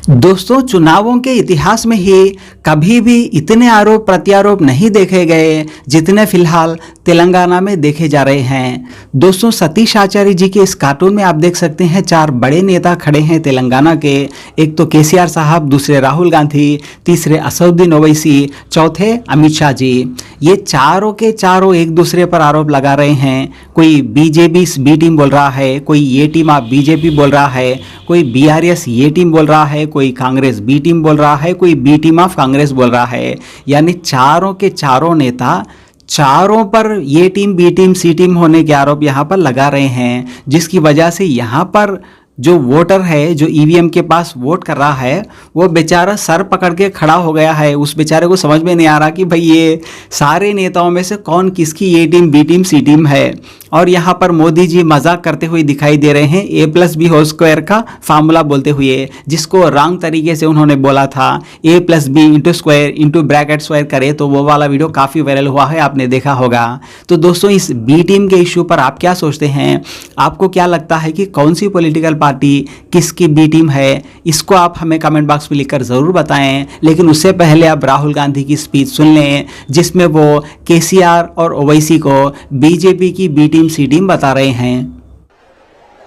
दोस्तों, चुनावों के इतिहास में ही कभी भी इतने आरोप प्रत्यारोप नहीं देखे गए जितने फिलहाल तेलंगाना में देखे जा रहे हैं। दोस्तों, सतीश आचार्य जी के इस कार्टून में आप देख सकते हैं 4 बड़े नेता खड़े हैं तेलंगाना के। एक तो केसीआर साहब, दूसरे राहुल गांधी, तीसरे असदुद्दीन ओवैसी, चौथे अमित शाह जी। ये चारों के चारों एक दूसरे पर आरोप लगा रहे हैं। कोई बीजेपी बी टीम बोल रहा है, कोई ये टीम आप बीजेपी बोल रहा है, कोई बीआरएस ये टीम बोल रहा है, कोई कांग्रेस बी टीम बोल रहा है, कोई बी टीम ऑफ कांग्रेस बोल रहा है। यानी चारों के चारों नेता चारों पर ये टीम बी टीम सी टीम होने के आरोप यहाँ पर लगा रहे हैं, जिसकी वजह से यहाँ पर जो वोटर है, जो ईवीएम के पास वोट कर रहा है, वो बेचारा सर पकड़ के खड़ा हो गया है। उस बेचारे को समझ में नहीं आ रहा कि भाई ये सारे नेताओं में से कौन किसकी ये टीम बी टीम सी टीम है। और यहाँ पर मोदी जी मजाक करते हुए दिखाई दे रहे हैं A+B² का फार्मूला बोलते हुए, जिसको रॉन्ग तरीके से उन्होंने बोला था। A+B*² करे तो वो वाला वीडियो काफ़ी वायरल हुआ है, आपने देखा होगा। तो दोस्तों, इस बी टीम के इश्यू पर आप क्या सोचते हैं? आपको क्या लगता है कि कौन सी पॉलिटिकल पार्टी किसकी बी टीम है? इसको आप हमें कमेंट बॉक्स में लिखकर ज़रूर बताएं। लेकिन उससे पहले आप राहुल गांधी की स्पीच सुन लें, जिसमें वो केसीआर और ओवैसी को बीजेपी की बी टीम सी टीम बता रहे हैं।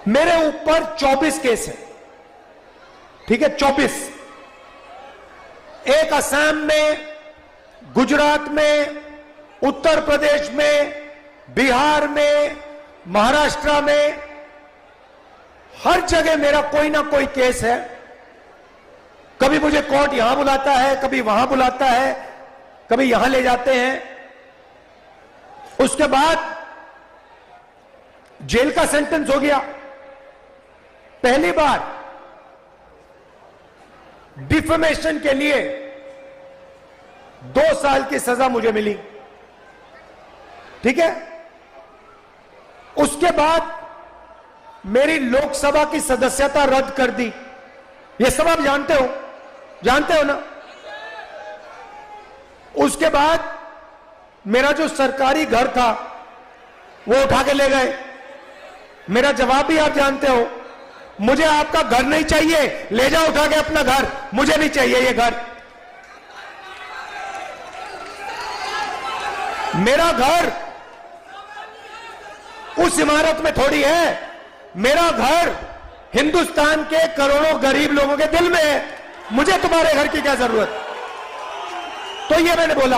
मेरे ऊपर 24 केस है, ठीक है, 24। एक असम में, गुजरात में, उत्तर प्रदेश में, बिहार में, महाराष्ट्र में, हर जगह मेरा कोई ना कोई केस है। कभी मुझे कोर्ट यहां बुलाता है, कभी वहां बुलाता है, कभी यहां ले जाते हैं। उसके बाद जेल का सेंटेंस हो गया। पहली बार डिफेमेशन के लिए 2 साल की सजा मुझे मिली, ठीक है। उसके बाद मेरी लोकसभा की सदस्यता रद्द कर दी। यह सब आप जानते हो ना। उसके बाद मेरा जो सरकारी घर था वो उठा के ले गए। मेरा जवाब भी आप जानते हो, मुझे आपका घर नहीं चाहिए, ले जाओ उठा के अपना घर, मुझे नहीं चाहिए ये घर। मेरा घर उस इमारत में थोड़ी है, मेरा घर हिंदुस्तान के करोड़ों गरीब लोगों के दिल में है। मुझे तुम्हारे घर की क्या जरूरत? तो ये मैंने बोला।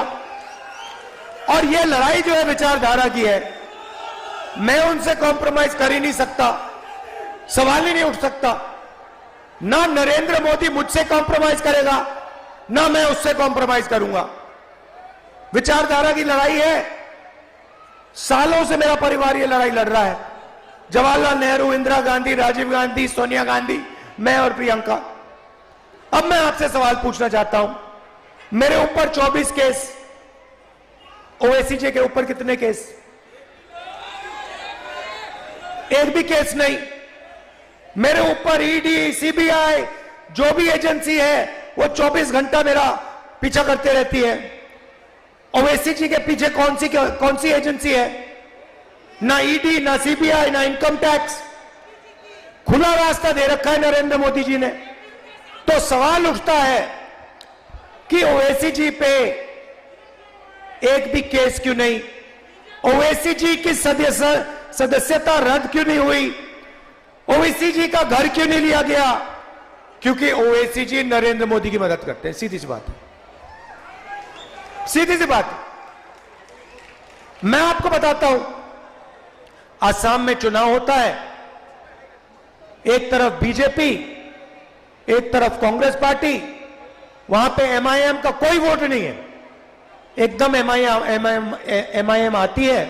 और ये लड़ाई जो है विचारधारा की है, मैं उनसे कॉम्प्रोमाइज कर ही नहीं सकता, सवाल ही नहीं उठ सकता। ना नरेंद्र मोदी मुझसे कॉम्प्रोमाइज करेगा, ना मैं उससे कॉम्प्रोमाइज करूंगा। विचारधारा की लड़ाई है। सालों से मेरा परिवार ये लड़ाई लड़ रहा है। जवाहरलाल नेहरू, इंदिरा गांधी, राजीव गांधी, सोनिया गांधी, मैं और प्रियंका। अब मैं आपसे सवाल पूछना चाहता हूं। मेरे ऊपर 24 केस, ओवैसी जी के ऊपर कितने केस? एक भी केस नहीं। मेरे ऊपर ईडी, सीबीआई, जो भी एजेंसी है वो 24 घंटा मेरा पीछा करते रहती है। ओवैसी जी के पीछे कौन सी एजेंसी है? ना ईडी, ना सीबीआई, ना इनकम टैक्स। खुला रास्ता दे रखा है नरेंद्र मोदी जी ने। तो सवाल उठता है कि ओवैसी जी पे एक भी केस क्यों नहीं? ओवैसी जी की सदस्यता रद्द क्यों नहीं हुई? ओवैसी जी का घर क्यों नहीं लिया गया? क्योंकि ओवैसी जी नरेंद्र मोदी की मदद करते हैं। सीधी सी बात है, सीधी सी बात है। मैं आपको बताता हूं, असम में चुनाव होता है, एक तरफ बीजेपी, एक तरफ कांग्रेस पार्टी। वहां पे एमआईएम का कोई वोट नहीं है, एकदम एमआईएम आती है,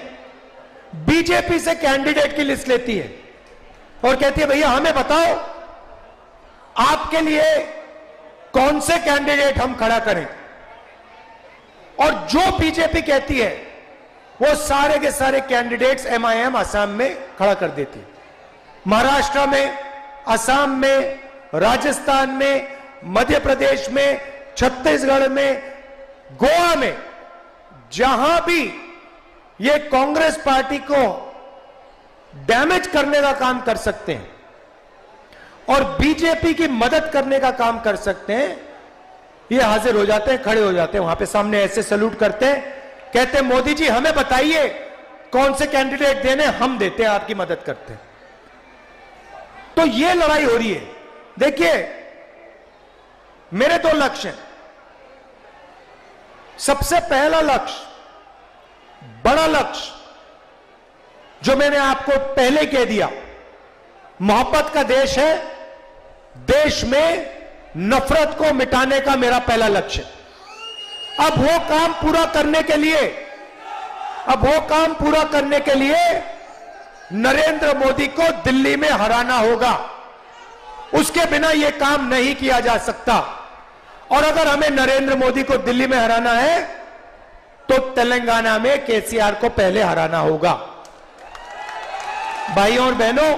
बीजेपी से कैंडिडेट की लिस्ट लेती है और कहती है भैया हमें बताओ आपके लिए कौन से कैंडिडेट हम खड़ा करें। और जो बीजेपी कहती है वो सारे के सारे कैंडिडेट्स एमआईएम असम में खड़ा कर देती है। महाराष्ट्र में, असम में, राजस्थान में, मध्य प्रदेश में, छत्तीसगढ़ में, गोवा में, जहां भी ये कांग्रेस पार्टी को डैमेज करने का काम कर सकते हैं, और बीजेपी की मदद करने का काम कर सकते हैं, ये हाजिर हो जाते हैं, खड़े हो जाते हैं वहां पे सामने, ऐसे सैल्यूट करते हैं, कहते हैं मोदी जी हमें बताइए कौन से कैंडिडेट देने, हम देते हैं, आपकी मदद करते हैं। तो ये लड़ाई हो रही है। देखिए मेरे 2 लक्ष्य हैं। सबसे पहला लक्ष्य, बड़ा लक्ष्य, जो मैंने आपको पहले कह दिया, मोहब्बत का देश है, देश में नफरत को मिटाने का मेरा पहला लक्ष्य। अब वो काम पूरा करने के लिए नरेंद्र मोदी को दिल्ली में हराना होगा। उसके बिना यह काम नहीं किया जा सकता। और अगर हमें नरेंद्र मोदी को दिल्ली में हराना है तो तेलंगाना में केसीआर को पहले हराना होगा। भाइयों और बहनों,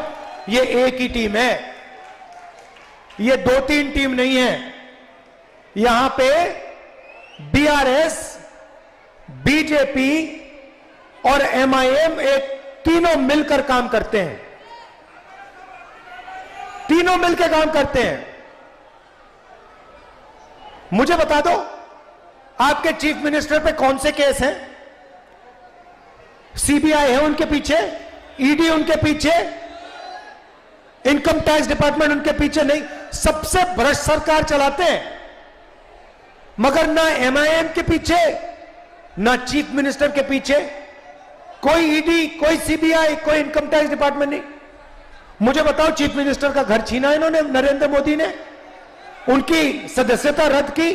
ये एक ही टीम है, ये 2-3 टीम नहीं है। यहां पे बीआरएस, बीजेपी और एमआईएम एक तीनों मिलकर काम करते हैं, तीनों मिलकर काम करते हैं। मुझे बता दो, आपके चीफ मिनिस्टर पे कौन से केस हैं? सीबीआई है उनके पीछे, ईडी उनके पीछे, इनकम टैक्स डिपार्टमेंट उनके पीछे नहीं। सबसे भ्रष्ट सरकार चलाते हैं, मगर ना एमआईएम के पीछे, ना चीफ मिनिस्टर के पीछे कोई ईडी, कोई सीबीआई, कोई इनकम टैक्स डिपार्टमेंट नहीं। मुझे बताओ, चीफ मिनिस्टर का घर छीना इन्होंने, नरेंद्र मोदी ने, उनकी सदस्यता रद्द की,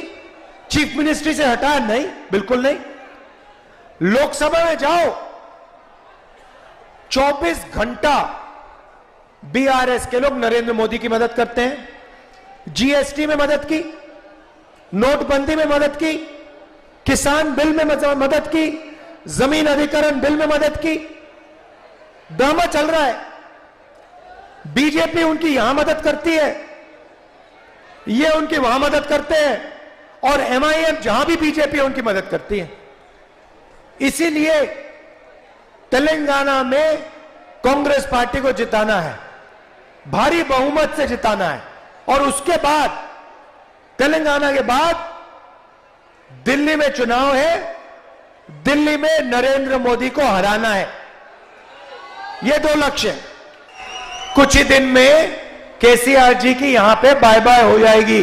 चीफ मिनिस्ट्री से हटाया? नहीं, बिल्कुल नहीं। लोकसभा में जाओ, 24 घंटा बीआरएस के लोग नरेंद्र मोदी की मदद करते हैं। जीएसटी में मदद की, नोटबंदी में मदद की, किसान बिल में मदद की, जमीन अधिग्रहण बिल में मदद की। ड्रामा चल रहा है। बीजेपी उनकी यहां मदद करती है, ये उनकी वहां मदद करते हैं, और एमआईएम जहां भी बीजेपी उनकी मदद करती है। इसीलिए तेलंगाना में कांग्रेस पार्टी को जिताना है, भारी बहुमत से जिताना है, और उसके बाद तेलंगाना के बाद दिल्ली में चुनाव है, दिल्ली में नरेंद्र मोदी को हराना है। ये 2 लक्ष्य हैं। कुछ ही दिन में केसीआर जी की यहां पे बाय बाय हो जाएगी।